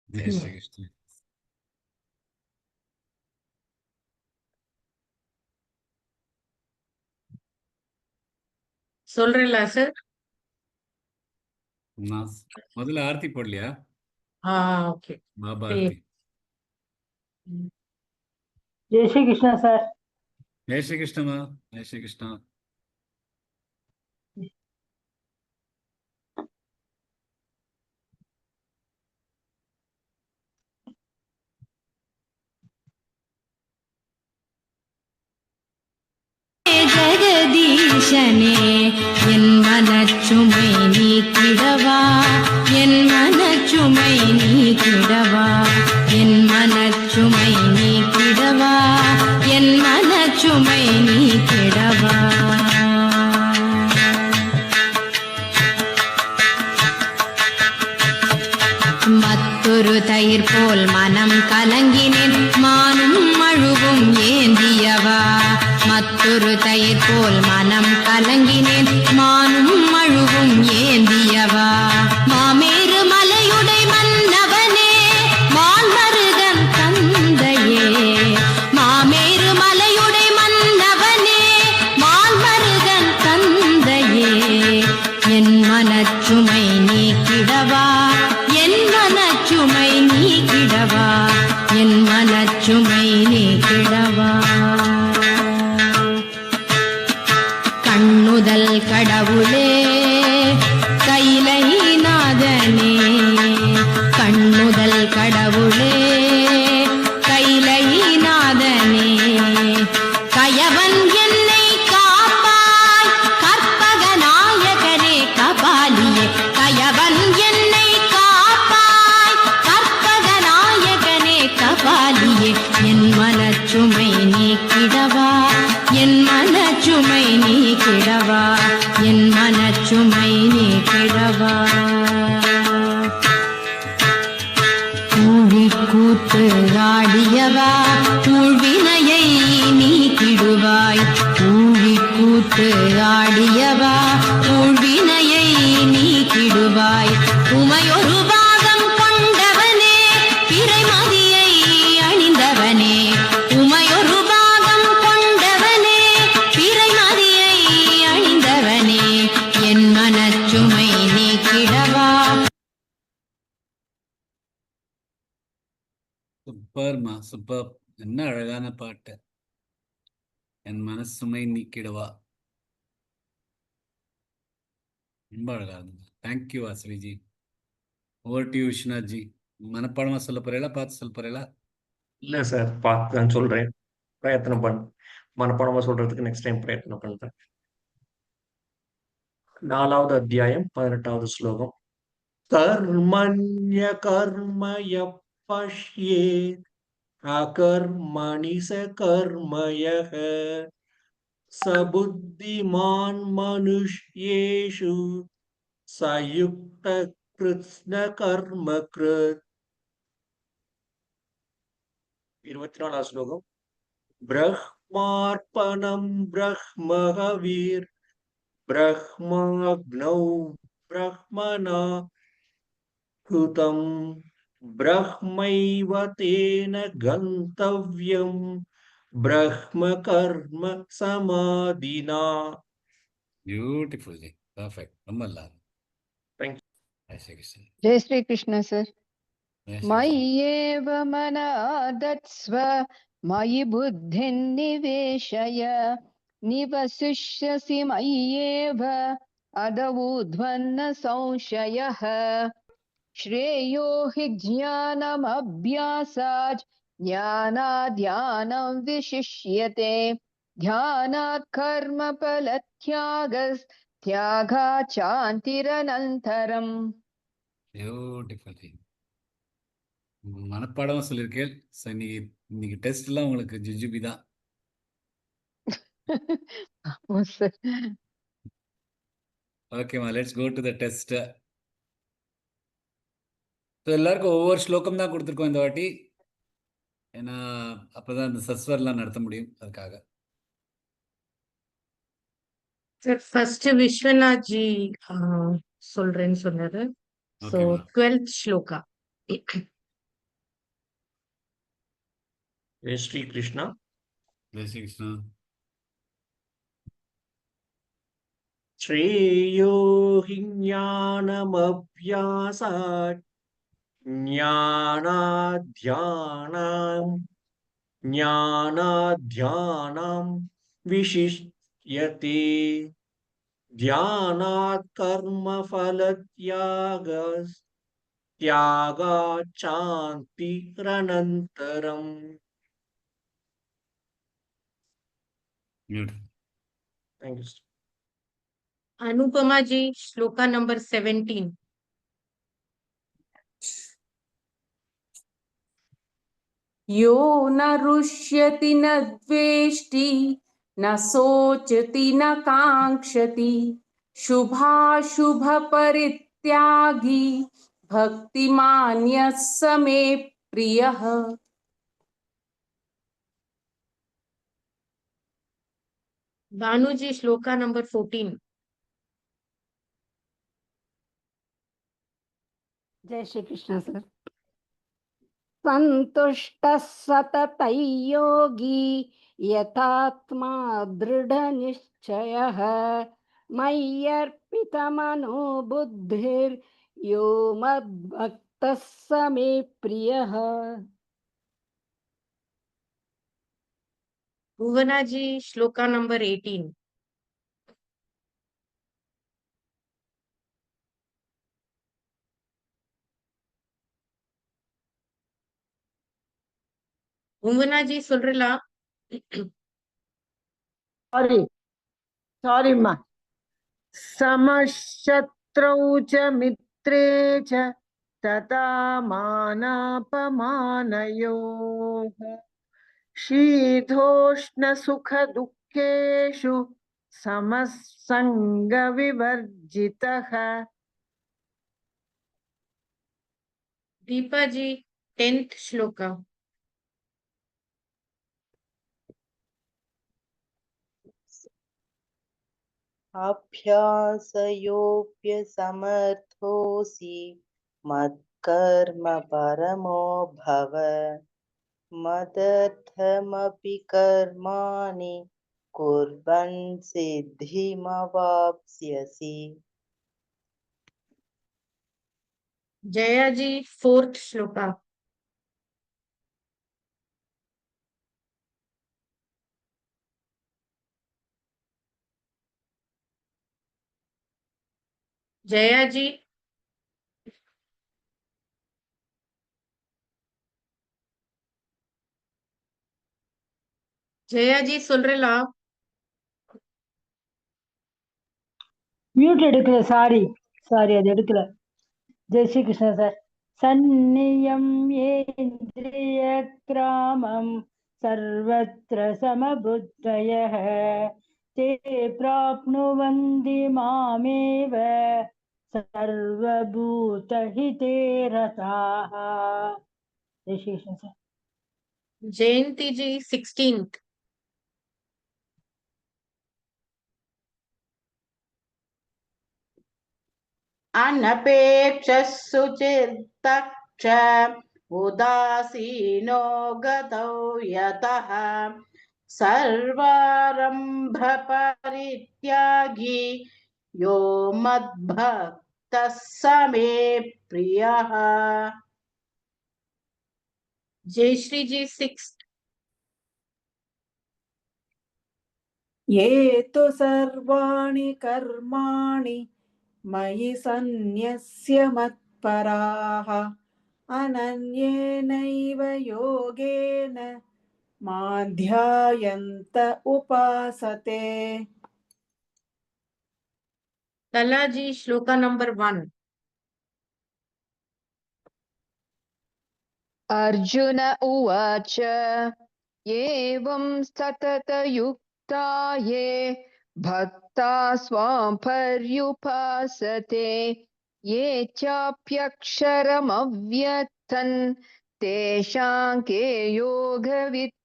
जय श्री कृष्ण। சொல்றீங்களா சார்? நான் முதல்ல ஆர்த்தி போடலையா? ஓகே. பாபா ஆர்த்தி. जय श्री कृष्ण सर। जय श्री कृष्ण மா. जय श्री कृष्ण. ஜெகதீஷனே என் மனச்சுமை நீக்கிடவா, என் மனச்சுமை நீக்கிடவா, என் மனச்சுமை நீக்கிடவா, என் மனச்சுமை நீக்கிடவா. மற்றொரு தயிர் போல் மனம் கலங்கினேன் மானும் அழுவும் ஏந்தியவா, மற்றொரு தயிர் போல் மனம் கலங்கினேன் மானும் அழுவும் ஏந்தியவா. மாமேறு மலையுடை மன்னவனே மால்மருகன் தந்தையே, மாமேறு மலையுடை மன்னவனே மால்மருகன் தந்தையே, என் மனச்சுமை நீக்கிடவா, என் மனச்சுமை நீக்கிடவா, என் மனச்சுமை நீக்கிடவா. கண்ணுதல் கடவுளே கைலை நாதனே, கண்ணுதல் கடவுளே கைலை நாதனே, கயவன் என்னை காப்பாய் கற்பக நாயகனே கபாலியே, கயவன் என்னை காப்பாய் கற்பக நாயகனே கபாலியே, என் மனச்சுமை நீக்கிடவா, என் மனச்சுமை நீக்கிடவா, என் மனச்சுமை நீக்கிடவா. ஊழி கூத்து ஆடியவா ஊழ்வினையை நீக்கிடுவாய், ஊழி கூத்து ஆடியவா ஊழ்வினையை நீக்கிடுவாய். உமையொரு பாகம் கொண்டவனே பிறைமதியை அணிந்தவனே, உமையொரு பாகம் கொண்டவனே பிறைமதியை அணிந்தவனே, என் மனச்சுமை நீக்கிடவா. சூப்பர்மா, சூப்பர். என்ன அழகான பாட்டு. என் மனசுமை நீக்கிடுவா. ரொம்ப அழகா இருந்தது. Thank you Vasaviji. Over to you Vishwanath ji. மனப்பாடமா சொல்ல போறீங்களா, பார்த்து சொல்ல போறீங்களா? இல்ல சார், பார்த்து தான் சொல்றேன். பிரயத்தனம் மனப்பாடமா சொல்றதுக்கு நெக்ஸ்ட் டைம் பிரயத்தனம் பண்றேன். 4வது அத்தியாயம் 18வது ஸ்லோகம். கர்மண்ய கர்மய பஷ்யே அகர்மணி ச கர்மயः சபுத்திமான் மனுஷ்யேஷு சயுக்த கிருத்ஸ்ன கர்ம கிருத். 24வது ஸ்லோகம். பிரஹ்மார்ப்பணம் பிரஹ்மஹவீர் பிரஹ்மாக்னௌ பிரஹ்மணா கிருதம் பிரஹ்மைவ தேன கந்தவ்யம் பிரஹ்ம கர்ம சமாதினா. Beautiful G. பர்ஃபெக்ட். ரொம்ப நல்லா. தேங்க்யூ. ஜெய் ஸ்ரீ கிருஷ்ணன். जय श्री कृष्ण सर। ஜெய் ஸ்ரீ கிருஷ்ணன். मय्येव मना दत्स्व मयि बुद्धिं निवेशय निवसिष्यसि मय्येव अदवूध्वन्न संशयः श्रेयो हि ज्ञानमभ्यासात् ज्ञानाद्यानं विशिष्यते ध्यानात् कर्मफलत्यागात् சாந்திரனந்தரம். Beautiful G. மனப்பாடமா சொல்லியிருக்கேன். ஸோ இன்னைக்கு டெஸ்ட் எல்லாம் உங்களுக்கு ஜுஜுபி தான். ஆமா சார். ஓகேம்மா, let's go to the test. So எல்லாருக்கும் ஒவ்வொரு ஸ்லோகம் தான் கொடுத்துருக்கோம் இந்த வாட்டி. ஏன்னா அப்பதான் இந்த சஸ்வர்லாம் நடத்த முடியும், அதுக்காக. சார் ஃபர்ஸ்ட் விஸ்வநாத் ஜி சொல்றேன்னு சொன்னாரு. ஸோ ஓகேம்மா. 12th ஸ்லோகா. जय श्री कृष्ण. जय श्री कृष्ण. श्रेयो हि ज्ञानमभ्यासात् ज्ञानाध्यानं विशिष्यते. ध्यानात् त्यागात् शान्तिरनन्तरम्. Beautiful. Thank you. Anupama ji, shloka number 17. यो न रुष्यति न द्वेष्टि न शोचति न काङ्क्षति शुभाशुभपरित्यागी भक्तिमान्यः स मे प्रियः. Banu ji, shloka number 14. जय श्री कृष्ण सर. सन्तुष्टः सततं योगी यथात्मा दृढनिश्चयः मय्यर्पितमनो बुद्धिर्यो मद्भक्तः स मे प्रियः. Bhuvana ji, shloka number 18. Bhuvana ji, சொல்றீங்களா? Sorry ma. समशत्रौ च मित्रे च तथा मानापमानयोः शीतोष्णसुखदुःखेषु समसङ्गविवर्जितः. Deepa ji, 10th shloka. अभ्यासयोऽप्यसमर्थोऽसि मत्कर्म परमो भव मदर्थमपि कर्माणि कुर्वन् सिद्धिमवाप्स्यसि. Jaya ji, 4th shloka. Jaya ji. Jaya ji, சொல்றீங்களா? மியூட் எடுக்கல. சாரி அது எடுக்கல. ஜெய் ஸ்ரீ கிருஷ்ண சார். சந்நியம் ஏந்திரியக்ராமம் சர்வத்ர சமபுத்தயः ते प्राप्नुवन्ति मामेव सर्वभूतहिते रताः. जय श्री कृष्ण सर. Jayanti ji, 16th. अनपेक्षः सुचिर्दक्ष उदासीनो गतौ यतः सर्वारम्भपरित्यागी यो मद्भक्तः स मे प्रियः. Jayashree ji, 6th. ये तु सर्वाणि कर्माणि मयि सन्न्यस्य मत्पराः अनन्येनैव योगेन माध्यायन्त उपासते. Tala ji, shloka number 1. Arjuna उवाच एवं सततयुक्ता ये भक्ता स्वां पर्युपासते ये चाप्यक्षरमव्यक्तं तेषां के योगवित्तमाः.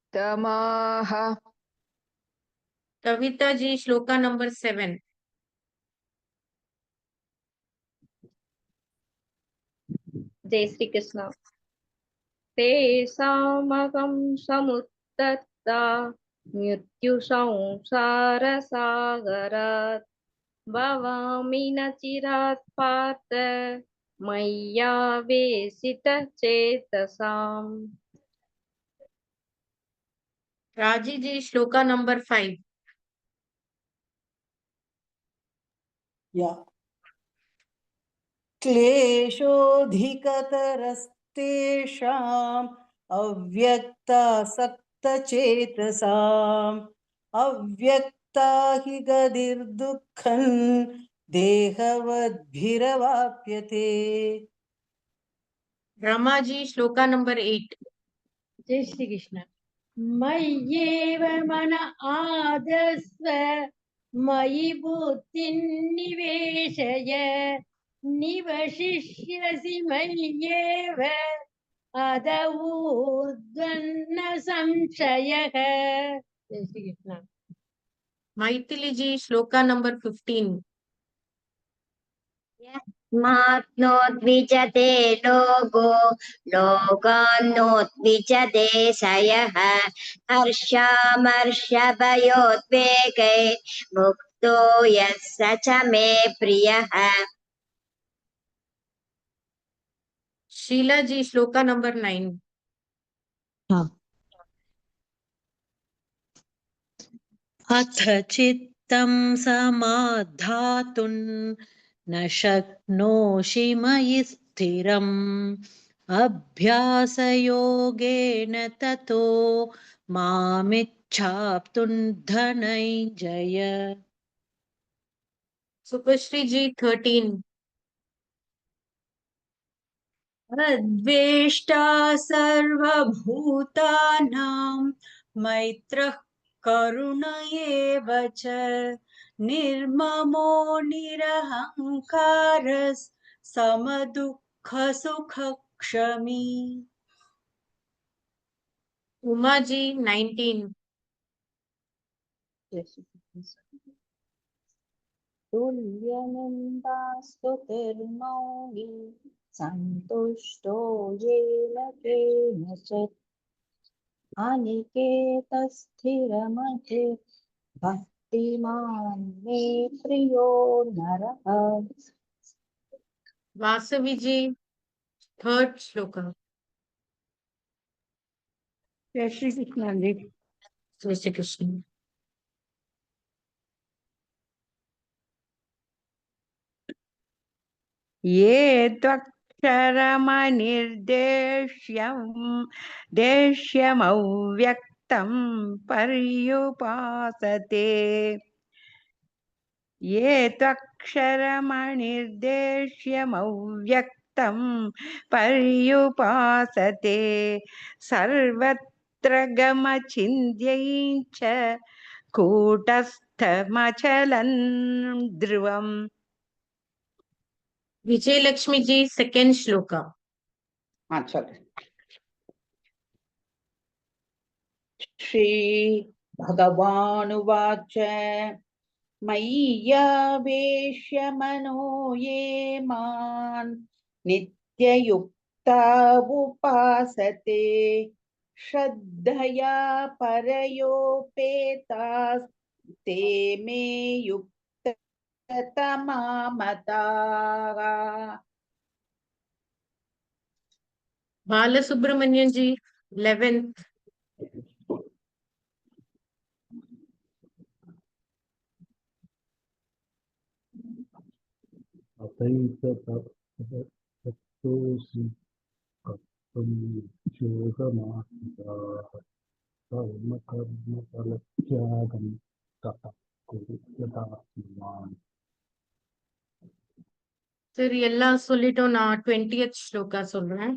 Kavita ji, shloka number 7. जय श्री कृष्ण. तेषामहं समुत्थितो तत्ता मृत्युसंसारसागरात् भवामि न चिरात् पार्थ मय्यावेशितचेतसाम्. Raji ji, shloka number 5. Yeah. क्लेशोऽधिकतरस्तेषाम् अव्यक्तासक्तचेतसाम् अव्यक्ता हि गतिर्दुःखम् देहवद्भिरवाप्यते. Rama ji, shloka number 8. जय श्री कृष्ण. मय्येव मन आदस्व मयि बुद्धिं निवेशय निवशिष्यसि मय्येव अद ऊर्ध्वन्न संशयः. जय Shri Krishna. Maithili ji, shloka number 15. माप्नोद्विजते लोको लोकान्नोद्विजते सयः हर्षामर्षभयोद्वेगै मुक्तो यः स च मे प्रियः. Sheila ji, shloka number 9. अथ चित्तं समाधातुं न शक्नोषि मयि स्थिरम् अभ्यासयोगेन ततो मामिच्छाप्तुं धनञ्जय. Supashri ji, 13. अद्वेष्टा सर्वभूतानां मैत्रः करुण एव च निर्ममो निरहङ्कारः समदुःखसुखक्षमी. Uma ji, 19. तुल्यनिन्दास्तुतिर्मौनी सन्तुष्टो येन केनचित् अनिकेतस्थिरमतिर् भक्तिमान् मे प्रियो नरः. Vasavi ji, 3rd shloka. जय Shri Krishna ji. Jai Shri Krishna. ये त्वक्षरमनिर्देश्यमव्यक्तं पर्युपासते ये त्वक्षरमनिर्देश्यमव्यक्तं पर्युपासते सर्वत्र गमचिन्त्यं च कूटस्थमचलं ध्रुवम्. Vijay Lakshmi ji, 2nd shloka. Shri भगवानुवाच मय्यावेश्य मनो ये मान् नित्ययुक्ता उपासते श्रद्धया परयोपेतास्ते मे युक्ततमा मताः. Balasubramanian ji, 11th. तत्तोऽसि कर्तुं योगमात्मकः कर्मकर्मफलत्यागं ततः कुरु यथात्मवान्. சரி எல்லாம் சொல்லிட்டோம். நான் 20th ஸ்லோகா சொல்றேன்.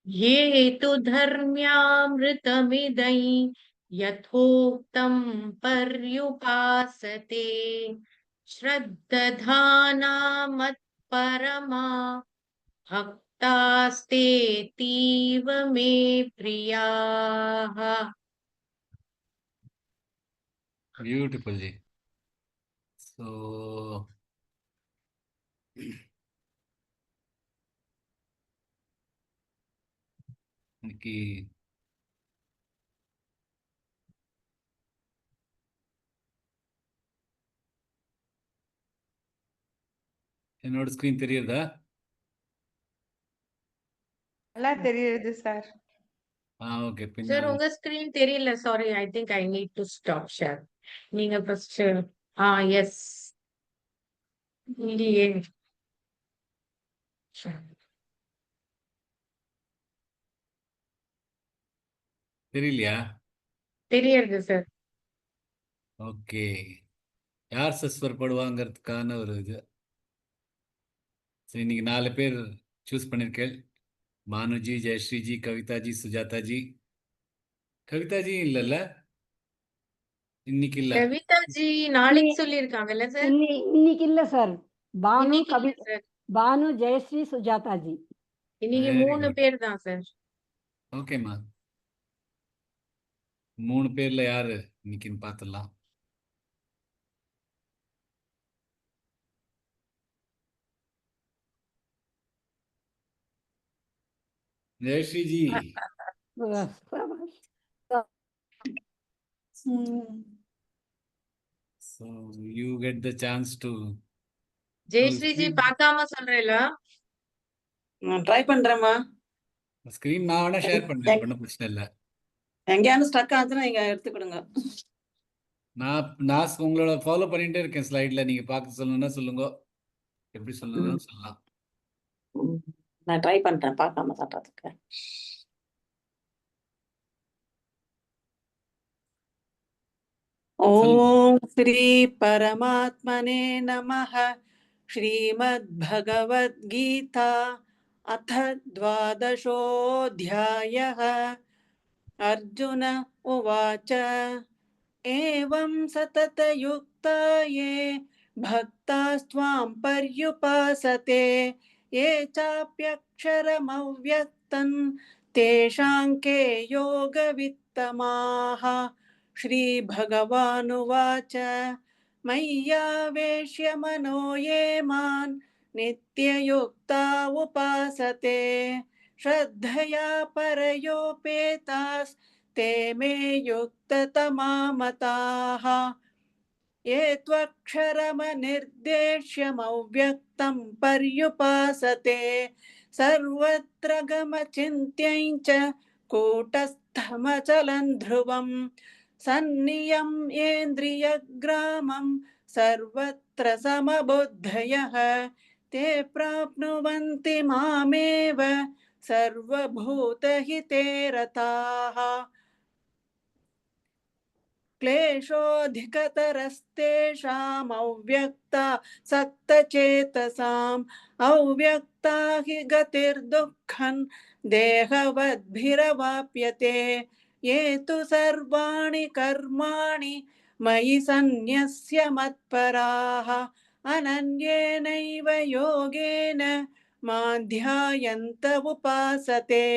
ये तु धर्म्यामृतमिदै यथोक्तं पर्युपासते श्रद्धाना मत्परमा भक्तास्तेतीव मे प्रियाः. Beautiful ji. So இன்னைக்கு என்னோட ஸ்கிரீன் தெரியுதா? நல்லா தெரியுது சார். ஓகே. சார் பின்னால உங்க ஸ்கிரீன் தெரியல. Sorry, I think I need to stop share. நீங்க ஃபர்ஸ்ட். எஸ். இல்லையே. தெரியலையா? தெரியுது சார். ஓகே. யார் சஸ்வர் படுவாங்கிறதுக்கான ஒரு இது. சரி, இன்னைக்கு 4 பேர் சூஸ் பண்ணிருக்கேன். பானுஜி, ஜெயஸ்ரீஜி, கவிதாஜி, சுஜாதாஜி. கவிதாஜி இல்லைல்ல, இன்னைக்கு இல்ல. கவிதாஜி நாளைக்கு சொல்லியிருக்காங்கல்ல சார்? இன்னைக்கு இல்ல சார். பானு, இன்னைக்கு கவி, இல்ல சார். பானு, ஜெயஸ்ரீ, சுஜாதாஜி. இன்னைக்கு Very 3 good. பேர் தான் சார். ஓகேம்மா. 3 பேர்ல யாரு இன்னைக்குன்னு பார்த்துடலாம். ஜெயஸ்ரீஜி. So you get the chance to. ஜெயஸ்ரீஜி பார்க்காம சொல்றேல. ட்ரை பண்றேம்மா. ஸ்கிரீன் நான் வேணா ஷேர் பண்றேன், பண்ண பிரச்சனை இல்லை. எங்கேயாவது ஸ்டக் ஆச்சுன்னா நீங்க எடுத்துக்கிடுங்க. நான் உங்களோட ஃபாலோ பண்ணிட்டே இருக்கேன் ஸ்லைட்ல. நீங்க பார்க்க சொல்லணும்னா சொல்லுங்க, எப்படி சொல்லணும்னு சொல்லலாம். நான் ட்ரை பண்றேன் பார்க்காம சாப்பிட்றதுக்கு. ஓம் ஸ்ரீ பரமாத்மனே நமः. श्रीमद्भगवद्गीता अथ 12ोऽध्यायः। अर्जुन उवाच एवं सततयुक्ता ये भक्तास्त्वां पर्युपासते ये चाप्यक्षरमव्यक्तं तेषां के योगवित्तमाः। श्रीभगवानुवाच मय्यावेश्य मनो ये मां नित्ययुक्ता उपासते श्रद्धया परयोपेतास्ते मे युक्ततमा मताः। ये त्वक्षरमनिर्देश्यमव्यक्तं पर्युपासते सर्वत्र गमचिन्त्यं च कूटस्थमचलं ध्रुवं सन्नियं येन्द्रियग्रामं सर्वत्र समबुद्धयः ते प्राप्नुवन्ति मामेव सर्वभूतहिते रताः। क्लेशोऽधिकतरस्तेषाम् अव्यक्ता सक्तचेतसाम् अव्यक्ता हि गतिर्दुःखं देहवद्भिरवाप्यते ये तु सर्वाणि कर्माणि मयि सन्न्यस्य मत्पराः अनन्येनैव योगेन मां ध्यायन्त उपासते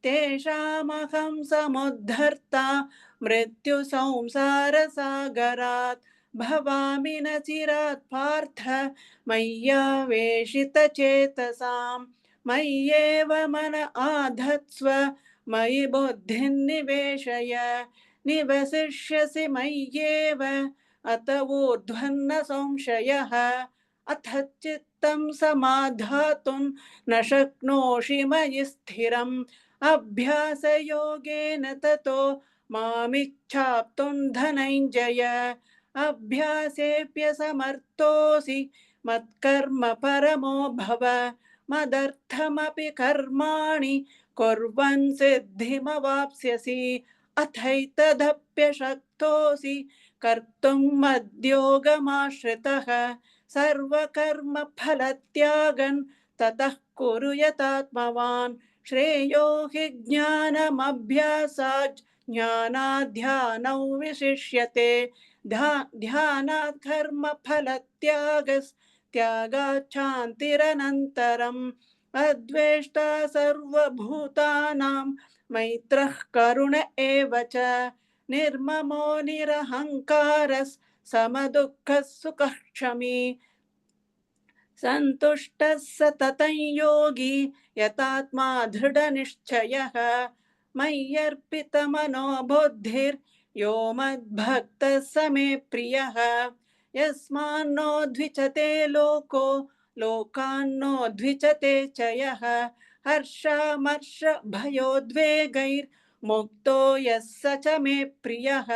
तेषामहं समुद्धर्ता मृत्युसंसारसागरात् भवामि न चिरात् पार्थ मय्यावेशितचेतसाम् मय्येव मन आधत्स्व मयि बुद्धिं निवेशय निवसिष्यसि मय्येव अत ऊर्ध्वन्न संशयः अथ चित्तं समाधातुं न शक्नोषि मयि स्थिरम् अभ्यासयोगेन ततो मामिच्छाप्तुं धनञ्जय अभ्यासेऽप्यसमर्थोऽसि मत्कर्म परमो भव मदर्थमपि कर्माणि कुर्वन् सिद्धिमवाप्स्यसि अथैतदप्यशक्तोऽसि कर्तुं मद्योगमाश्रितः सर्वकर्मफलत्यागं ततः कुरु यतात्मवान् श्रेयो हि ज्ञानमभ्यासात् ज्ञानाध्यानौ विशिष्यते ध्यानात् कर्मफलत्यागात् शान्तिरनन्तरम् अद्वेष्टा सर्वभूतानां मैत्रः करुण एव च निर्ममो निरहङ्कारः समदुःखः सुखः क्षमी सन्तुष्टः सततं योगी यतात्मा दृढनिश्चयः मय्यर्पितमनो बुद्धिर्यो मद्भक्तः स मे प्रियः यस्मान्नो द्विचते लोको लोकान्नो द्विजते च यः हर्षामर्षभयोद्वेगैर्मुक्तो यः स च मे प्रियः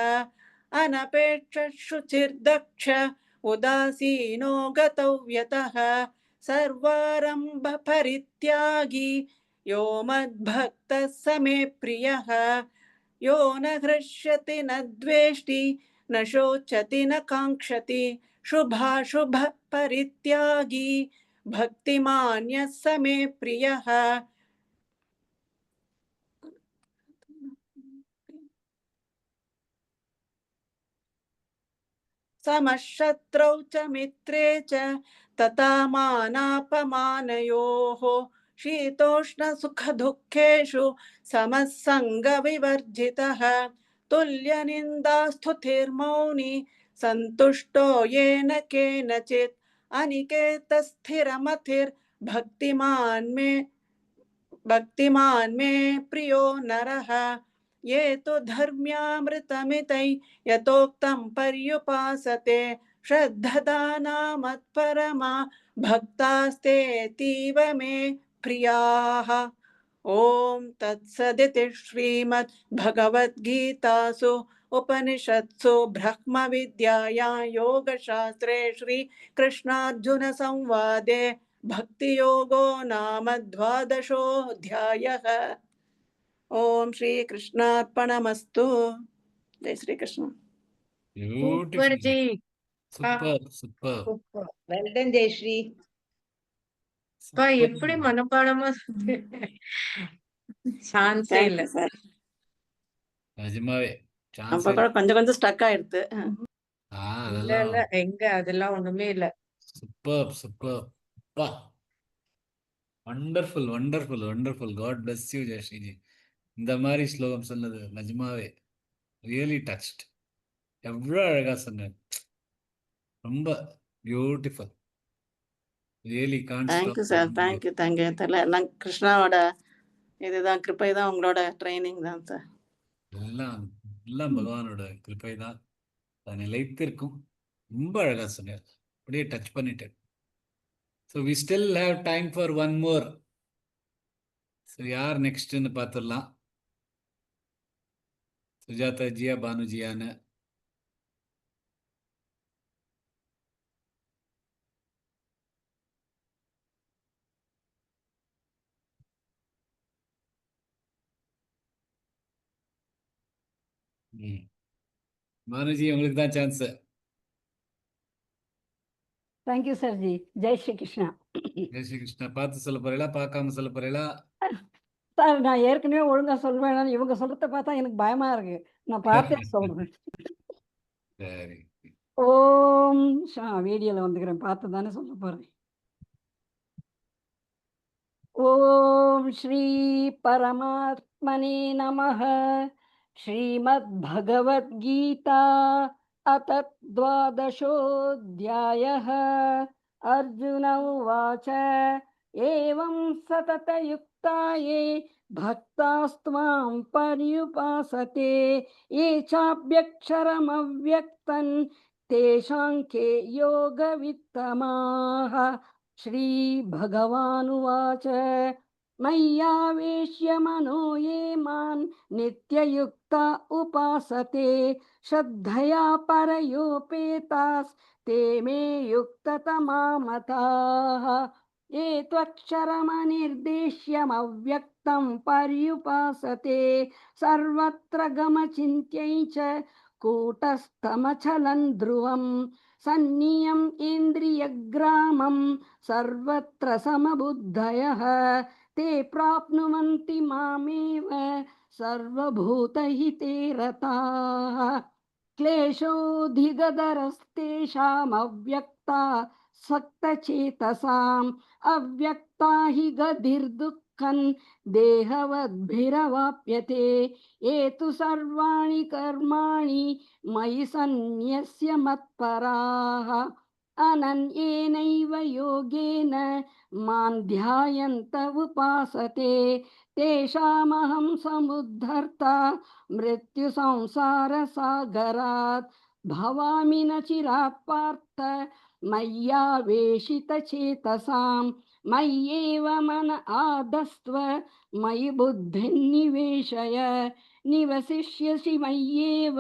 अनपेक्षशुचिर्दक्ष उदासीनो गतव्यतः सर्वारम्भपरित्यागी यो मद्भक्तः स मे प्रियः यो न हृष्यति न द्वेष्टि न शोचति न काङ्क्षति शुभाशुभ परित्यागी भक्तिमान्यः स मे प्रियः समशत्रौ च मित्रे च तथा मानापमानयोः शीतोष्णसुखदुःखेषु समः सङ्गविवर्जितः तुल्यनिन्दास्तुतिर्मौनी सन्तुष्टो येन केनचित् अनिकेतस्थिरमतिर्भक्तिमान् मे प्रियो नरः ये तु धर्म्यामृतमितै यतोक्तं पर्युपासते श्रद्धदाना मत्परमा भक्तास्तेतीव मे प्रियाः ॐ तत्सदिति श्रीमद्भगवद्गीतासु उपनिषत्सु ब्रह्मविद्यायां योगशास्त्रे श्रीकृष्णार्जुनसंवादे भक्तियोगो नाम 12ोऽध्यायः ओम श्री कृष्णार्पणमस्तु Jai Shri Krishna super ji. Super super super. Well done Jayashri அப்பா எப்படி மனப்பாடமா சான்ஸே இல்ல. Thank you sir. நிஜமாவே அப்ப கூட கொஞ்சம் கொஞ்சம் ஸ்டக் ஆயிடுது. இல்ல இல்ல எங்க அதெல்லாம் ஒண்ணுமே இல்ல. சூப்பர் சூப்பர் பா wonderful wonderful wonderful god bless you Jayashreeji. இந்த மாதிரி ஸ்லோகம் சொன்னது நிஜமாவே ரியலி டச்ட். எவ்வளோ அழகா சொன்னேன். ரொம்ப beautiful. Really thank you sir. Thank you thank you. தெரியல எல்லாம் கிருஷ்ணாவோட இதுதான், கிருப்பை தான், உங்களோட ட்ரைனிங் தான் சார். எல்லாம் எல்லாம் பகவானோட கிருப்பை தான். அது நிலைத்திருக்கும். ரொம்ப அழகா சொன்னார். அப்படியே டச் பண்ணிட்டேன். So we still have time for one more. ஸோ யார் நெக்ஸ்ட்னு பார்த்துடலாம். சுஜாதா ஜியா பானுஜியான்னு. பானுஜி உங்களுக்கு தான் chance. Thank you sir ji. Jai Shri Krishna. Jai Shri Krishna. பார்த்து சொல்ல போறீங்களா பார்க்காம சொல்ல போறீங்களா? சார் நான் ஏற்கனவே ஒழுங்கா சொல்வேன். இவங்க சொல்றத பார்த்தா எனக்கு பயமா இருக்கு. நான் பார்த்தே சொல்றேன். சரி. ஓம் வீடியோல வந்துக்கிறேன். பார்த்து தானே சொல்ல போறேன். ஓம் ஸ்ரீ பரமாத்மனே நமः. श्रीमद्भगवद्गीता अथ 12ोऽध्यायः। अर्जुन उवाच एवं सततयुक्ता ये भक्तास्त्वां पर्युपासते ये चाप्यक्षरमव्यक्तं तेषां के योगवित्तमाः। श्रीभगवानुवाच मय्यावेश्य मनो ये मां नित्ययुक्ता उपासते श्रद्धया परयोपेतास्ते मे युक्ततमा मताः। ये त्वक्षरमनिर्देश्यमव्यक्तं पर्युपासते सर्वत्र गमचिन्त्यै च कूटस्थमचलं ध्रुवं सन्नियम् इन्द्रियग्रामं सर्वत्र समबुद्धयः ते प्राप्नुवन्ति मामेव सर्वभूतहिते रताः। क्लेशोऽधिगदरस्तेषामव्यक्ता सक्तचेतसाम् अव्यक्ता हि गतिर्दुःखं देहवद्भिरवाप्यते। ये तु सर्वाणि कर्माणि मयि सन्न्यस्य मत्पराः अनन्येनैव योगेन मां ध्यायन्त उपासते तेषामहं समुद्धर्ता मृत्युसंसारसागरात् भवामि न चिरात् पार्थ मय्यावेशितचेतसां मय्येव मन आदस्त्व मयि बुद्धिं निवेशय निवसिष्यसि मय्येव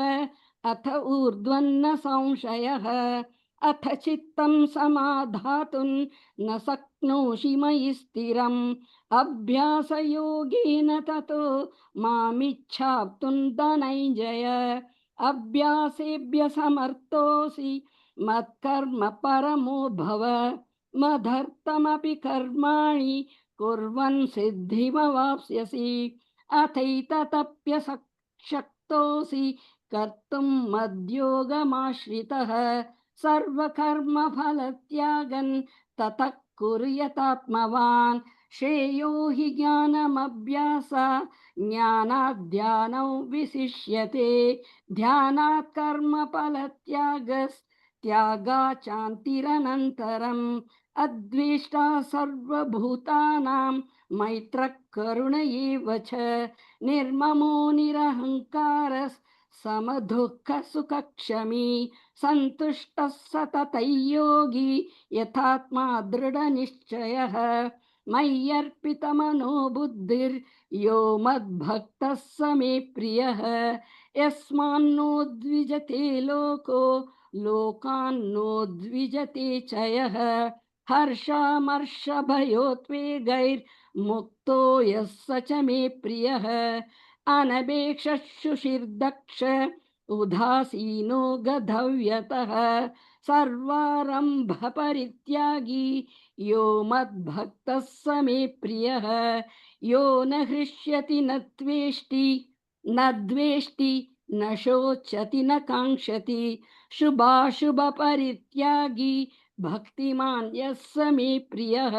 अथ ऊर्ध्वन्न संशयः अथ चित्तं समाधातुं न शक्नोषि मयि स्थिरम् अभ्यासयोगेन ततो मामिच्छाप्तुं धनञ्जय अभ्यासेभ्य समर्थोऽसि मत्कर्म परमो भव मदर्थमपि कर्माणि कुर्वन् सिद्धिमवाप्स्यसि अथैतप्यशक्तोऽसि कर्तुं मद्योगमाश्रितः सर्वकर्मफलत्यागन् ततः कुर्यात्मवान् श्रेयो हि ज्ञानमभ्यासा ज्ञानाद् विशिष्यते ध्यानात् कर्मफलत्यागस्त्यागाचान्तिरनन्तरम् अद्वेष्टा सर्वभूतानां मैत्रः करुण एव च निर्ममो निरहङ्कारः समदुःखसुखक्षमी सन्तुष्टः सततं योगी यथात्मा दृढनिश्चयः मय्यर्पितमनो बुद्धिर्यो मद्भक्तः स मे प्रियः यस्मान्नो द्विजते लोको लोकान्नो द्विजते च यः हर्षामर्षभयोद्वेगैर्मुक्तो यः स च मे प्रियः अनपेक्षशुचिर्दक्ष उदासीनो गधव्यतः सर्वारम्भपरित्यागी यो मद्भक्तः स मे प्रियः यो न हृष्यति न द्वेष्टि न शोचति न काङ्क्षति शुभाशुभपरित्यागी भक्तिमान् यः स मे प्रियः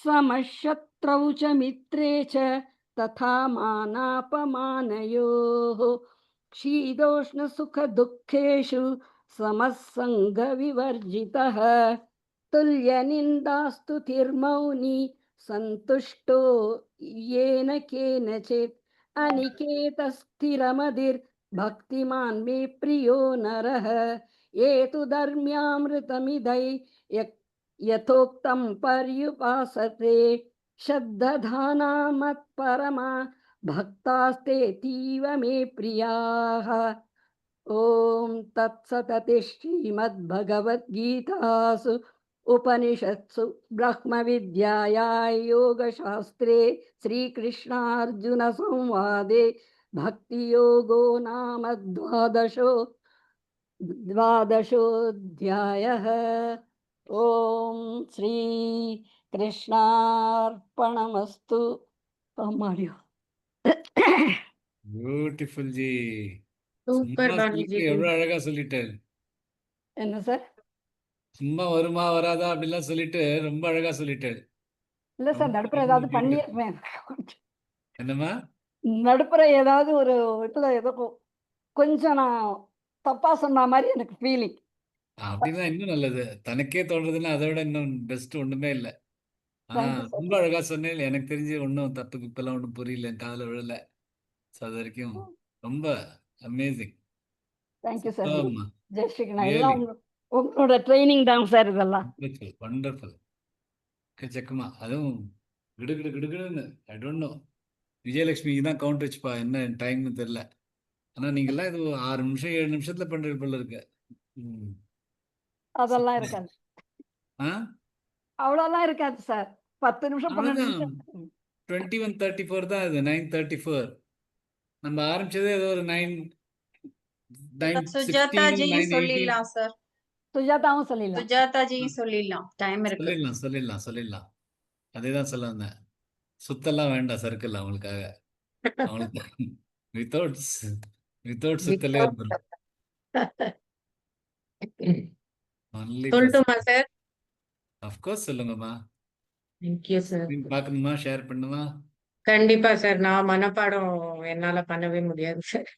समशत्रौ च मित्रे च तथा मानापमानयोः शीतोष्णसुखदुःखेषु समसङ्गविवर्जितः तुल्यनिन्दास्तुतिर्मौनी सन्तुष्टो येन केनचित् अनिकेतस्थिरमतिर्भक्तिमान् मे प्रियो नरः ये तु धर्म्यामृतमिदै यथोक्तं पर्युपासते श्रद्धधाना मत्परमा भक्तास्तेतीव मे प्रियाः ॐ तत्सतति श्रीमद्भगवद्गीतासु उपनिषत्सु ब्रह्मविद्यायां योगशास्त्रे श्रीकृष्णार्जुनसंवादे भक्तियोगो नाम द्वादशोऽध्यायः ॐ श्रीकृष्णार्पणमस्तु பியூட்டிஃபுல் ஜி. சூப்பர் சும்மா பானுஜி. சொல்லிட்டு எவ்வளவு அழகா சொல்லிட்டேன். என்ன சார்? சும்மா வருமா வராதா அப்படிலாம் சொல்லிட்டு ரொம்ப அழகா சொல்லிட்டேன். இல்ல சார், நடுப்புற ஏதாவது பண்ணியிருப்பேன். என்னம்மா? நடுப்புற ஏதாவது ஒரு இதுல ஏதோ கொஞ்சம் நான் தப்பா சொன்ன மாதிரி எனக்கு ஃபீலிங். அப்படின்னா இன்னும் நல்லது. தனக்கே தோன்றதுன்னா அதை விட இன்னும் பெஸ்ட் ஒண்ணுமே இல்லை. Thank you sir. ரொம்ப அழகா சொன்னேன். எனக்கு தெரிஞ்சு ஒன்றும் தப்பு கிப்பெல்லாம் ஒன்றும் புரியல, என் காதுல விழல. ஸோ அது வரைக்கும் ரொம்ப அமேசிங். Thank you sir. சூப்பர்மா. ஜெய் ஸ்ரீகிருஷ்ணா. ரியலி எல்லாம் உங்களோட ட்ரைனிங் தான் சார் இதெல்லாம். வண்டர்ஃபுல். எக்கச்சக்கமா. அதுவும் கிடுகிடு கிடுகிடுன்னு ஐ டோன்ட் நோ. விஜயலட்சுமிக்கு தான் கவுண்ட் வச்சுப்பா, என்ன டைம்னு தெரியல. ஆனா நீங்கெல்லாம் இது 6 நிமிஷம் 7 நிமிஷத்துல பண்றது போல இருக்கு. அதெல்லாம் சூப்பர். இருக்காது. ஆ அவ்வளோலாம் இருக்காது சார். 10 நிமிஷம் 12 அவ்வளோதான். நிமிஷம். 21:34 தான் இது. 9:34 நம்ம ஆரம்பிச்சதே ஏதோ ஒரு 9:16 சுஜாதாஜியும் 9:18 சொல்லிடலாம் சார். சுஜாதாவும் சொல்லிடலாம். சுஜாதாஜியும் சொல்லிடலாம். டைம் இருக்கு. சொல்லிடலாம். அதேதான் சொல்ல வந்தேன். சுத்தெல்லாம் வேண்டாம் சர்க்கிள் அவங்களுக்காக. அவங்களுக்கு வித்தவுட் சுத்தலே இருந்துரும். ஒன்லி சொல்லட்டுமா சார்? அஃப்கோர்ஸ் சொல்லுங்கம்மா. Thank you sir. ஸ்க்ரீன் பார்க்கணுமா, ஷேர் பண்ணுமா? கண்டிப்பா சார். நான் மனப்பாடம் என்னால பண்ணவே முடியாது சார்.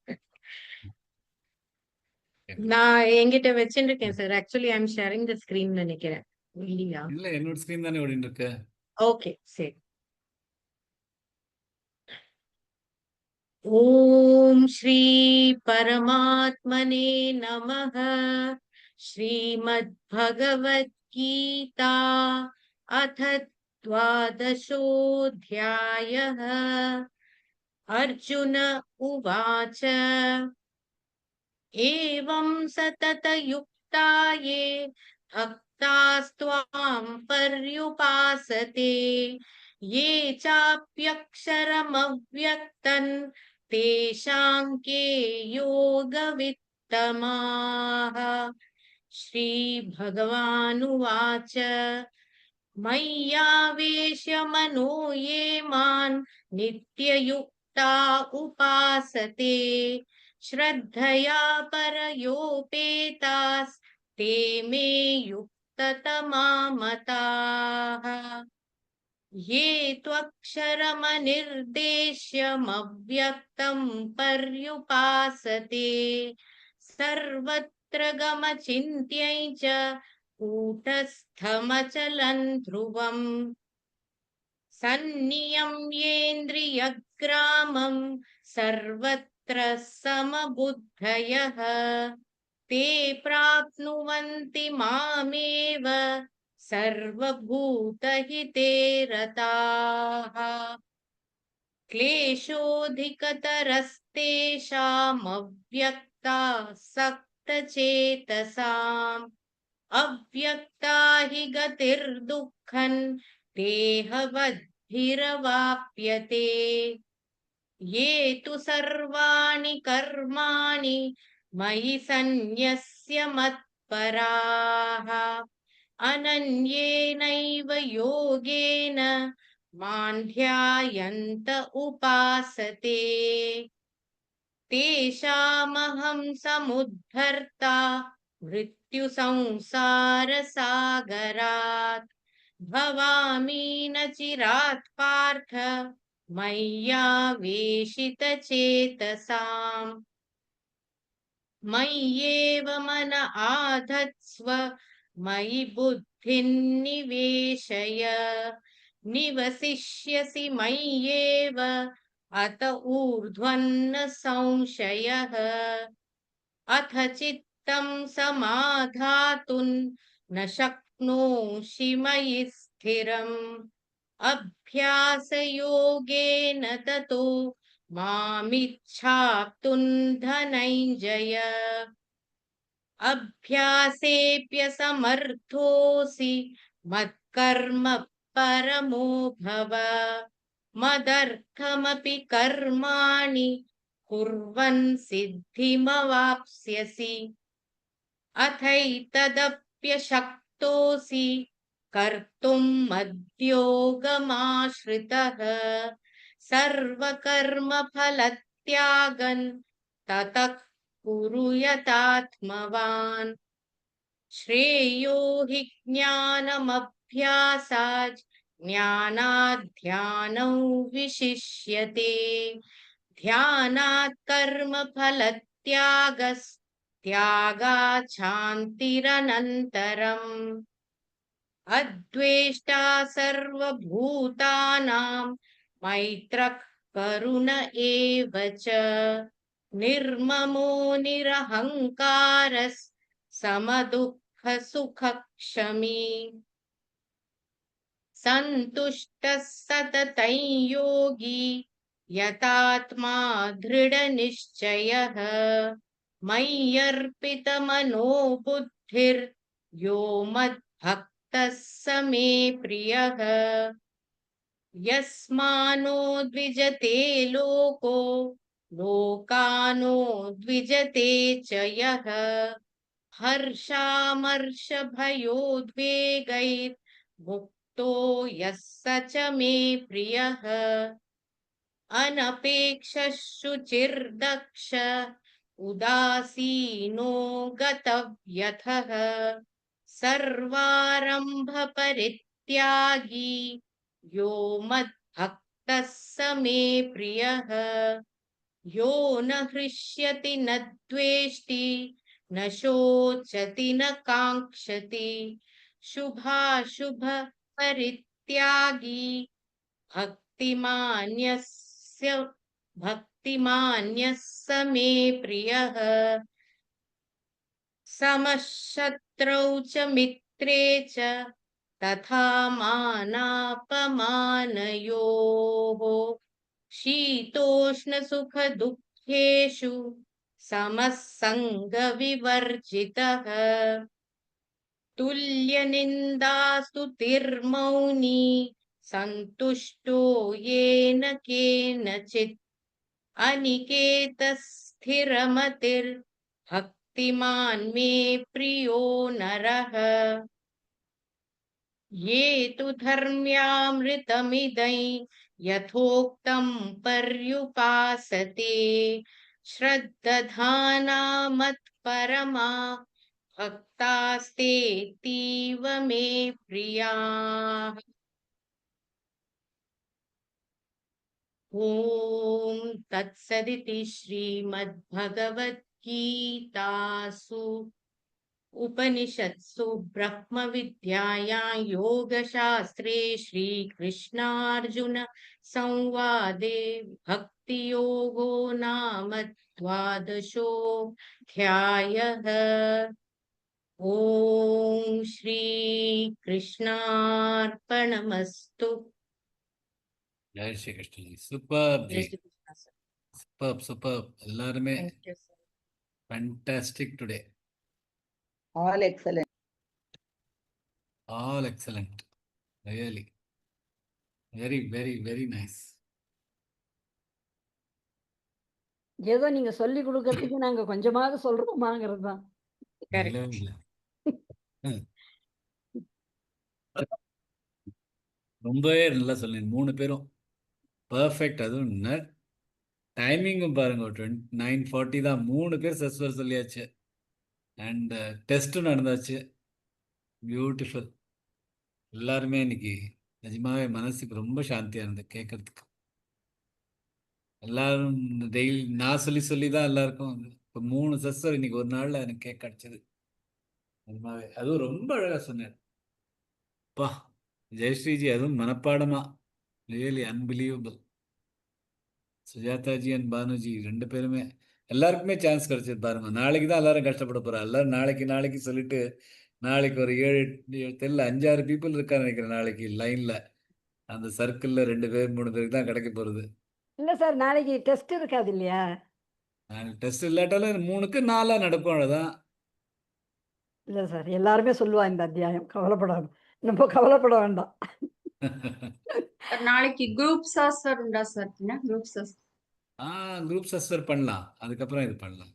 நான் என்கிட்ட வச்சுருக்கேன் sir. Actually I am sharing the screen நினைக்கிறேன். இல்லையா? இல்ல, என்னோட ஸ்க்ரீன் தானே ஓடிட்டு இருக்கு. ஓகே சரி. ஓம் ஸ்ரீ பரமாத்மனே நமः. श्रीमद्भगवद्गीता अथ 12ोऽध्यायः। अर्जुन उवाच एवं सततयुक्ता ये भक्तास्त्वां पर्युपासते ये चाप्यक्षरमव्यक्तं तेषां के योगवित्तमाः। श्रीभगवानुवाच मय्यावेश्य मनो ये मां नित्ययुक्ता उपासते श्रद्धया परयोपेतास् ते मे युक्ततमा मताः। ये त्वक्षरमनिर्देश्यमव्यक्तं पर्युपासते सर्वत्र गमचिन्त्यं च कूटस्थमचलं ध्रुवम् सन्नियम्येन्द्रियग्रामं सर्वत्र समबुद्धयः ते प्राप्नुवन्ति मामेव सर्वभूतहिते रताः। क्लेशोऽधिकतरस्तेषामव्यक्तासक्तचेतसाम् अव्यक्ता हि गतिर्दुःखं देहवद्भिरवाप्यते। ये तु सर्वाणि कर्माणि मयि सन्न्यस्य मत्पराः अनन्येनैव योगेन मां ध्यायन्त उपासते तेषामहं समुद्धर्ता मृत्युसंसारसागरात् भवामि न चिरात् पार्थ मय्यावेशितचेतसाम्। मय्येव मन आधत्स्व मयि बुद्धिं निवेशय निवसिष्यसि मय्येव अत ऊर्ध्वन्न संशयः। अथ चित्तं समाधातुं न शक्नोषि मयि स्थिरम् अभ्यासयोगेन ततो मामिच्छाप्तुं धनञ्जय। अभ्यासेऽप्यसमर्थोऽसि मत्कर्म परमो भव मदर्थमपि कर्माणि कुर्वन् सिद्धिमवाप्स्यसि। अथैतदप्यशक्तोऽसि कर्तुं मद्योगमाश्रितः सर्वकर्मफलत्यागं ततः कुरु यतात्मवान्। श्रेयो हि ज्ञानमभ्यासात् ज्ञानात् ध्यानौ विशिष्यते ध्यानात् कर्मफलत्यागात् शान्तिरनन्तरम्। अद्वेष्टा सर्वभूतानां मैत्रः करुण एव च निर्ममो निरहङ्कारः समदुःखसुखक्षमी सन्तुष्टः सततं योगी यतात्मा दृढनिश्चयः मय्यर्पितमनो बुद्धिर्यो मद्भक्तः स मे प्रियः। यस्मानो द्विजते लोको लोकानो द्विजते च यः हर्षामर्षभयोद्वेगैर्मुक्तो यः स च मे प्रियः। अनपेक्षः शुचिर्दक्ष उदासीनो गतव्यथः सर्वारम्भ परित्यागी यो मद्भक्तः स मे प्रियः। यो न हृष्यति न द्वेष्टि न शोचति न काङ्क्षति शुभाशुभ परित्यागी भक्तिमान्यः स मे प्रियः। समशत्रौ च मित्रे च तथा मानापमानयोः शीतोष्णसुखदुःखेषु समः सङ्गविवर्जितः तुल्यनिन्दास्तुतिर्मौनी सन्तुष्टो येन केनचित् अनिकेतः स्थिरमतिर्भक्तिमान् मे प्रियो नरः ये तु धर्म्यामृतमिदै यथोक्तं पर्युपासते श्रद्दधाना मत्परमा भक्तास्तेऽतीव मे प्रियाः ॐ तत्सदिति श्रीमद्भगवद्गीतासु उपनिषत्सु ब्रह्मविद्यायां योगशास्त्रे श्रीकृष्णार्जुन संवादे भक्तियोगो नाम द्वादशोऽध्यायः ॐ श्रीकृष्णार्पणमस्तु Jai Shri Krishna ji. Super ji. Jai Shri Krishna sir super super. எல்லாருமே thank you sir fantastic today. All excellent. All excellent. Really very very very nice. ஏதோ நீங்க சொல்லி கொடுக்கறதுக்கு நாங்க கொஞ்சமாவது சொல்றோமாங்கிறது தான். இல்லவே இல்லை. ரொம்பவே நல்லா சொன்னீங்க 3 பேரும். பர்ஃபெக்ட். அதுவும் டைமிங்கும் பாருங்க 9:40 தான். 3 பேர் சஸ்வர் சொல்லியாச்சு. அண்ட் டெஸ்ட்டும் நடந்தாச்சு. பியூட்டிஃபுல். எல்லாருமே இன்னைக்கு நிஜமாவே மனசுக்கு ரொம்ப சாந்தியாக இருந்தது கேட்கறதுக்கு. எல்லாரும் டெய்லி நான் சொல்லி தான் எல்லாருக்கும் இப்போ 3 சஸ்வர் இன்னைக்கு ஒரு நாளில் எனக்கு கேட்க கிடச்சிது. நிஜமாவே அதுவும் ரொம்ப அழகாக சொன்னார். அப்பா ஜெயஸ்ரீஜி அதுவும் மனப்பாடமா. Really unbelievable. Sujathaji and Bhanuji 2 பேருமே எல்லாருக்குமே சான்ஸ் கிடைச்சது பாருங்க. நாளைக்கு தான் எல்லாரும் கஷ்டப்பட போறா. எல்லாரும் நாளைக்கு சொல்லிட்டு நாளைக்கு ஒரு 7 5-6 பீப்புள் இருக்கான்னு நினைக்கிறேன். நாளைக்கு லைன்ல அந்த சர்க்கிள்ல 2 பேர் 3 பேருக்கு தான் கிடைக்க போறது. இல்ல சார், நாளைக்கு டெஸ்ட் இருக்காது இல்லையா? டெஸ்ட் இல்லாட்டாலும் 3க்கு 4 நடக்கும். அவ்வளவுதான். இல்ல சார், எல்லாருமே சொல்லுவா இந்த அத்தியாயம். கவலைப்படாம நம்ம கவலைப்பட வேண்டாம். நாளைக்கு குரூப் சார் உண்டா சார்? குரூப் சார் குரூப் சஸ்வர் பண்ணலாம். அதுக்கப்புறம் இது பண்ணலாம்.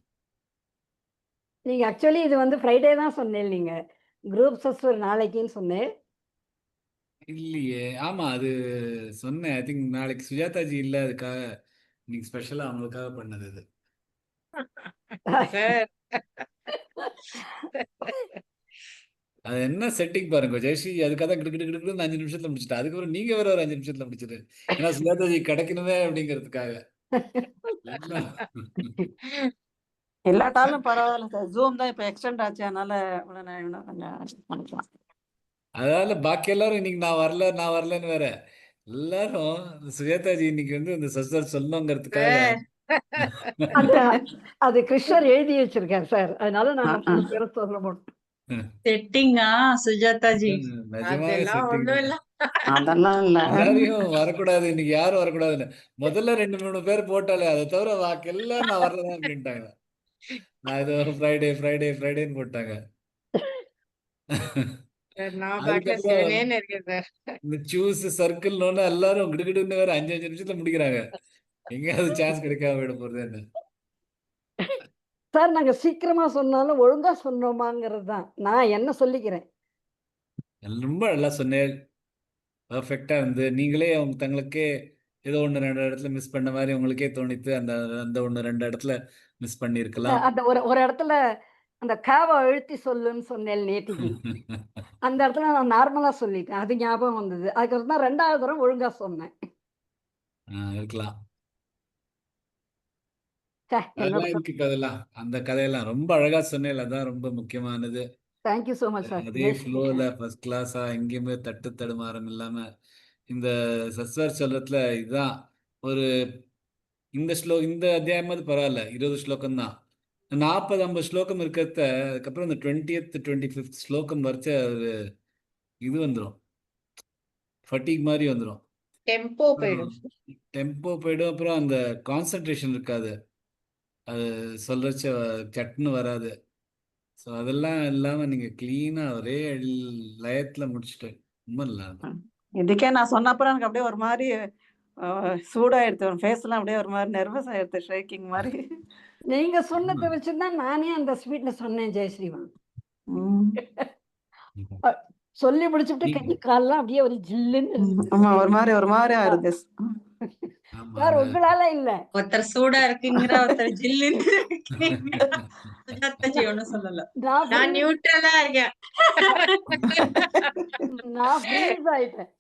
நீங்க ஆக்சுவலி இது வந்து ஃப்ரைடே தான் சொன்னேன். நீங்க குரூப் சஸ்வர் நாளைக்குன்னு சொன்னேன். இல்லையே. ஆமா அது சொன்னேன். ஐ திங்க் நாளைக்கு சுஜாதாஜி இல்ல. அதுக்காக இன்னைக்கு ஸ்பெஷலா அவங்களுக்காக பண்ணது இது. சார் அது என்ன செட்டிங் பாருங்க ஜெயஸ்ரீ. அதுக்காக தான் கிட்டு 5 நிமிஷத்துல முடிச்சுட்டா. அதுக்கப்புறம் நீங்க வேற ஒரு 5 நிமிஷத்துல முடிச்சிரு. ஏன்னா சுஜாதாஜி கிடைக்கணுமே அப்படிங்கிறதுக்காக. இல்லாட்டாலும் பரவாயில்ல சார். ஜூம் தான் இப்போ எக்ஸ்டெண்ட் ஆச்சு, அதனால உடனே இன்னும் கொஞ்சம் பண்ணிக்கலாம். அதனால பாக்கி எல்லாரும் இன்னைக்கு நான் வரலன்னு வேற எல்லாரும் சுஜாதாஜி இன்னைக்கு வந்து இந்த சஸ்வர் சொல்லணுங்கிறதுக்காக. அந்த அது கிருஷ்ணர் எழுதி வச்சிருக்காரு சார். அதனால நான் 3 பேரை சொல்ல மாட்டோம். செட்டிங்கா சுஜாதாஜி? நிஜமாவே அதெல்லாம் setting ஒண்ணும் தான். இல்ல. அதெல்லாம் இல்ல. எல்லாரையும் வரக்கூடாது இன்னைக்கு, யாரும் வரக்கூடாதுன்னு முதல்ல 2-3 பேர் போட்டாலே அதை தவிர பாக்கி எல்லாம் நான் வரலதான் அப்படின்ட்டாங்க. நான் இது ஃப்ரைடேன்னு போட்டாங்க. சார், நான் பாட்டுல அதுக்கப்புறம் சிவனேன்னு இருக்கேன் சார். இந்த சூஸ் சர்க்கிள்னு எல்லாரும் கிடுகிடுன்னு வேற 5 நிமிஷத்துல முடிக்கிறாங்க. எங்கேயாவது சான்ஸ் கிடைக்காம விட போறது என்ன? சார், நாங்க சீக்கிரமா சொன்னாலும் ஒழுங்கா சொன்னோமாங்கிறது தான் நான் என்ன சொல்லிக்கிறேன். ரொம்ப நல்லா சொன்னேன். பர்ஃபெக்டா இருந்து நீங்களே அவங்க தங்களுக்கே ஏதோ 1-2 இடத்துல மிஸ் பண்ண மாதிரி உங்களுக்கே தோணித்து அந்த அந்த 1-2 இடத்துல மிஸ் பண்ணியிருக்கலாம். அந்த ஒரு இடத்துல அந்த காவை அழுத்தி சொல்லுன்னு சொன்னேன் நேத்திக்கு. அந்த இடத்துல நான் நார்மலா சொல்லிட்டேன். அது ஞாபகம் வந்தது. அதுக்கப்புறம் தான் 2வது தடவை ஒழுங்கா சொன்னேன். இருக்கலாம். என்னோட அதெல்லாம் இருக்கு கதையெல்லாம். அந்த கதையெல்லாம் ரொம்ப அழகா சொன்னேன். அதான் ரொம்ப முக்கியமானது. Thank you so much sir. அதே ஃப்ளோல ஃபர்ஸ்ட் கிளாஸா எங்கேயுமே தட்டு தடுமாறம் இல்லாம இந்த சஸ்வர் சொல்றதுல இதுதான் ஒரு இந்த அத்தியாயமாவது பரவாயில்ல. 20 ஸ்லோகம் தான். 40-50 ஸ்லோகம் இருக்கிறத அதுக்கப்புறம் இந்த 20th 25th ஸ்லோகம் வரைச்ச ஒரு இது வந்துடும், ஃபட்டிக் மாதிரி வந்துடும், டெம்போ போயிடும். டெம்போ போயிடும், அப்புறம் அந்த கான்சன்ட்ரேஷன் இருக்காது, அது சொல்றச்ச சட்டுன்னு வராது. ஸோ அதெல்லாம் இல்லாமல் நீங்கள் க்ளீனாக ஒரே லயத்தில் முடிச்சுட்டு ரொம்ப நல்லா இருக்கும். இதுக்கே நான் சொன்னப்பறம் எனக்கு அப்படியே ஒரு மாதிரி சூடாயிடுது, ஃபேஸ்லாம் அப்படியே ஒரு மாதிரி நர்வஸ் ஆயிடுது, ஷேக்கிங் மாதிரி. நீங்க சொன்னதை வச்சுதான் நானே அந்த ஸ்வீட்ல சொன்னேன் ஜெயஸ்ரீவன். சொல்லி முடிச்சுட்டு கை கால்லாம் அப்படியே ஒரு ஜில்லுன்னு இருந்துச்சு. ஆமா, ஒரு மாதிரி ஆயிருது. சார் உங்களால இல்ல, ஒருத்தர் சூடா இருக்குங்கிற, ஒருத்தர் ஜில்லுன்னு சுஜாதாஜி ஒண்ணும் சொல்லல. நான் நியூட்ரலா இருக்கேன். நான் freeze ஆயிட்டேன்.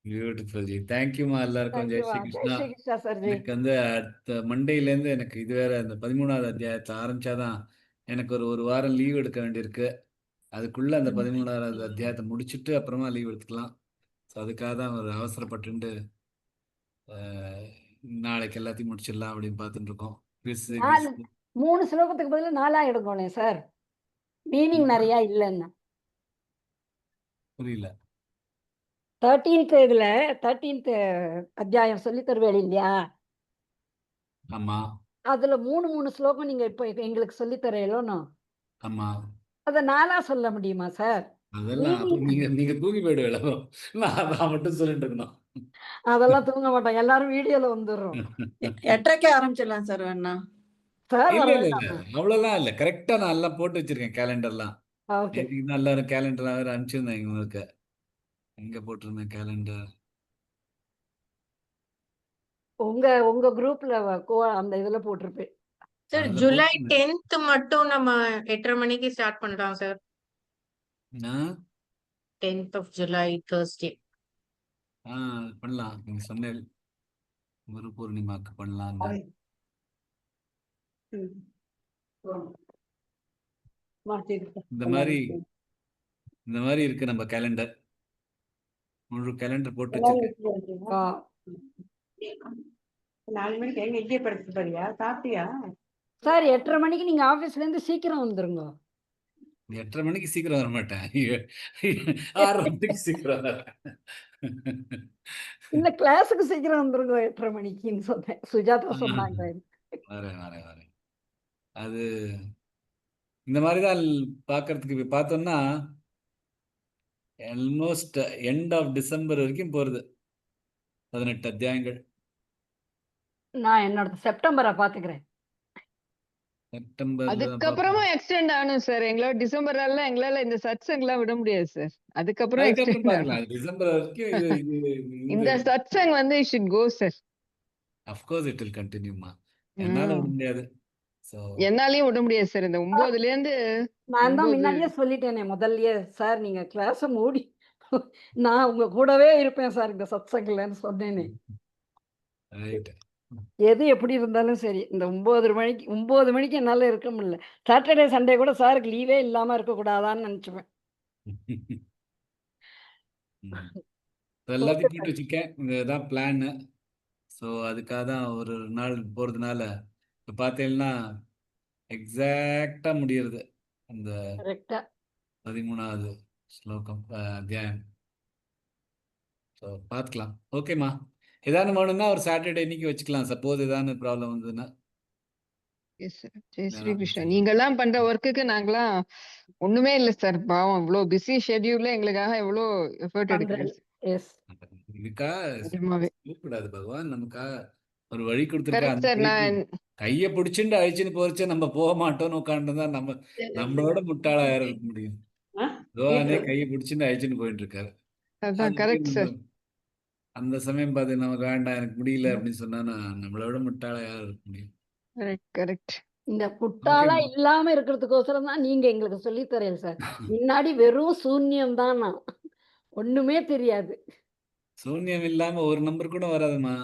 பியூட்டிஃபுல் ஜி, தேங்க்யூமா எல்லாருக்கும். ஜெய் ஸ்ரீ கிருஷ்ணா. ஜெய் ஸ்ரீ கிருஷ்ணா சார் ஜி. எனக்கு வந்து அடுத்த மண்டேலேருந்து எனக்கு இது வேற, இந்த 13வது அத்தியாயத்தை ஆரம்பிச்சாதான் எனக்கு ஒரு வாரம் லீவ் எடுக்க வேண்டியிருக்கு. அதுக்குள்ள அந்த 13வது அத்தியாயத்தை முடிச்சுட்டு அப்புறமா லீவ் எடுத்துக்கலாம். ஸோ அதுக்காக தான் ஒரு அவசரப்பட்டு நாளைக்கு எல்லாத்தையும் முடிச்சிடலாம் அப்படின்னு பார்த்துட்டு இருக்கோம். 3 ஸ்லோகத்துக்கு பதிலா 4 எடுக்கணும் சார், மீனிங் நிறைய இல்லைன்னா. புரியல. 13th இதுல 13th அத்தியாயம் சொல்லி தருவேன் இல்லையா, ஆமா அதுல 3 ஸ்லோகம் நீங்க இப்போ எங்களுக்கு சொல்லி தரீங்களோ, ஆமா, அதை 4ஆ சொல்ல முடியுமா சார்? அதெல்லாம் அப்ப நீங்க தூங்கி போயிடுவேல, நான் மட்டும் சொல்லிட்டு இருக்கணும். அதெல்லாம் தூங்க மாட்டோம், எல்லாரும் வீடியோல வந்துடுறோம். 8:30 ஆரம்பிச்சிடலாம் சார் வேணா. சார் இல்ல இல்ல இல்ல, அவ்வளவுதான் இல்ல, கரெக்டா நான் எல்லாம் போட்டு வச்சிருக்கேன் கேலண்டர்லாம். ஓகே, நேற்றுக்கு தான் எல்லாரும் கேலண்டர் வேற அனுப்பிச்சிருந்தேன் உங்களுக்கு. எங்க போட்டிருந்தேன் கேலண்டர்? உங்க குரூப்ல அந்த இதுல போட்டிருப்பேன். சார் அதுல ஜூலை போட்டிருந்தேன். 10th மட்டும் நம்ம 8:30 மணிக்கு ஸ்டார்ட் பண்ணலாம் sir. 10th of July Thursday. பண்ணலாம், நீங்க சொன்னேன் குரு பூர்ணிமாக்கு பண்ணலாம். இந்த மாதிரி இருக்கு நம்ம கேலண்டர், முழு கேலண்டர் போட்டு வச்சிருக்கேன். 4 மணிக்கு எங்க இங்கே படுத்து போறியா? சாப்பிட்டியா? சார் 8:30 மணிக்கு நீங்க ஆபீஸ்ல இருந்து சீக்கிரம் வந்துருங்க. 8:30 மணிக்கு சீக்கிரம் வர மாட்டேன், 6:30 மணிக்கு சீக்கிரம் வரேன். இல்ல கிளாஸுக்கு சீக்கிரம் வந்துருங்க 8:30 மணிக்குன்னு சொன்னேன், சுஜாதா சொன்னாங்க. வரேன். அது இந்த மாதிரி தான் பார்க்கறதுக்கு பார்த்தோம்னா ஆல்மோஸ்ட் எண்ட் ஆஃப் டிசம்பர் வரைக்கும் போறது, 18 அத்தியாயங்கள். நான் என்னோட செப்டம்பரை பாத்துக்கிறேன். செப்டம்பர் அதுக்கப்புறமா எக்ஸ்டெண்ட் ஆகணும் சார். எங்களால இந்த சத்சங்லாம் விட முடியாது சார். அதுக்கப்புறம் எக்ஸ்டெண்ட் பார்க்கலாம், டிசம்பர் வரைக்கும் இந்த சத்சங் வந்து should go sir. of course it will continue மா, என்னால விட முடியாது. சோ என்னாலயும் விட முடியாது சார். இந்த 9ல இருந்து நான் தான் முன்னாடியே சொல்லிட்டேனே முதல்லயே, சார் நீங்க கிளாஸ மூடி நான் உங்க கூடவே இருப்பேன் சார் இந்த சத்சங்லன்னு சொன்னேனே. ரைட், எது எப்படி இருந்தாலும் சரி, இந்த 9 மணிக்கு என்னால இருக்க முடியல. சாட்டர்டே சண்டே கூட சாருக்கு லீவே இல்லாம இருக்கக்கூடாதான்னு நினைச்சுப்பேன். எல்லாத்தையும் போட்டு வச்சுக்கேன், இதுதான் பிளான். ஸோ அதுக்காக தான் ஒரு நாள் போகிறதுனால இப்போ பார்த்தீங்கன்னா எக்ஸாக்டா முடியறது அந்த கரெக்டா 13வது ஸ்லோகம் அத்தியாயம். ஸோ பார்த்துக்கலாம். ஓகேம்மா, ஏதாவது வேணும்னா ஒரு சாட்டர்டே இன்னைக்கு வச்சுக்கலாம், சப்போஸ் ஏதாவது ப்ராப்ளம் வந்ததுன்னா. Yes sir. ஜெய் ஸ்ரீ கிருஷ்ணா. நீங்கெல்லாம் பண்ற ஒர்க்குக்கு நாங்கெல்லாம் ஒண்ணுமே இல்ல சார். பாவம், இவ்வளவு பிஸி ஷெட்யூல்ல எங்களுக்காக எவ்வளவு எஃபர்ட் எடுக்கிறீங்க. எஸ் இதுக்கா நிஜமாவே. கூப்பிடாது பகவான், நமக்கா ஒரு வழி கொடுத்துருக்கா. Correct sir. நான் கைய பிடிச்சுட்டு அழிச்சுன்னு போறச்ச நம்ம போக மாட்டோம்னு உட்காந்துதான் நம்மளோட முட்டாளா யார இருக்க முடியும். பகவானே கையை பிடிச்சுட்டு அழிச்சுன்னு போயிட்டு இருக்காரு. அதான் கரெக்ட் சார். அந்த சமயம் பார்த்து நமக்கு வேண்டாம் எனக்கு முடியல அப்படின்னு சொன்னா நம்மளோட முட்டாளா யாரும் இருக்க முடியும். Correct correct. இந்த முட்டாளா இல்லாம இருக்கிறதுக்கோசரம் தான் நீங்க எங்களுக்கு சொல்லி தரீங்க சார். முன்னாடி வெறும் சூன்யம் தான், நான் ஒண்ணுமே தெரியாது. சூன்யம் இல்லாம ஒரு நம்பர் கூட வராதுமா.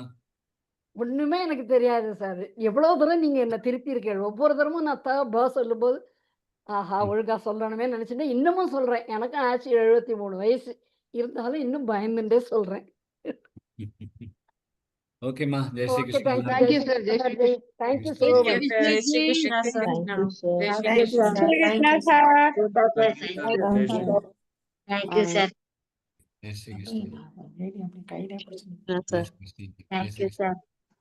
ஒண்ணுமே எனக்கு தெரியாது சார். எவ்வளவு தூரம் நீங்க என்ன திருப்பி இருக்கீங்க. ஒவ்வொரு தரமும் நான் சொல்லும் போது ஆஹா ஒழுங்கா சொல்லணுமே நினைச்சுட்டு இன்னமும் சொல்றேன். எனக்கு ஆச்சு 73 வயசு இருந்தாலும் இன்னும் பயந்துட்டே சொல்றேன். ஓகேம்மா, Jai Shri okay, Krishna. Thank you Thank you, sir. Jai Shri Krishna. Thank you Jai so Shri much. Jai Shri Krishna, sir. Thank you, sir. Jai Shri Thank you, Krishna. sir. Thank you, sir. Good afternoon. Krishna. Thank you. Jai Shri Thank you, sir. Jai Shri Krishna. கையில பிடிச்சு Jai Shri Krishna. Thank you, sir.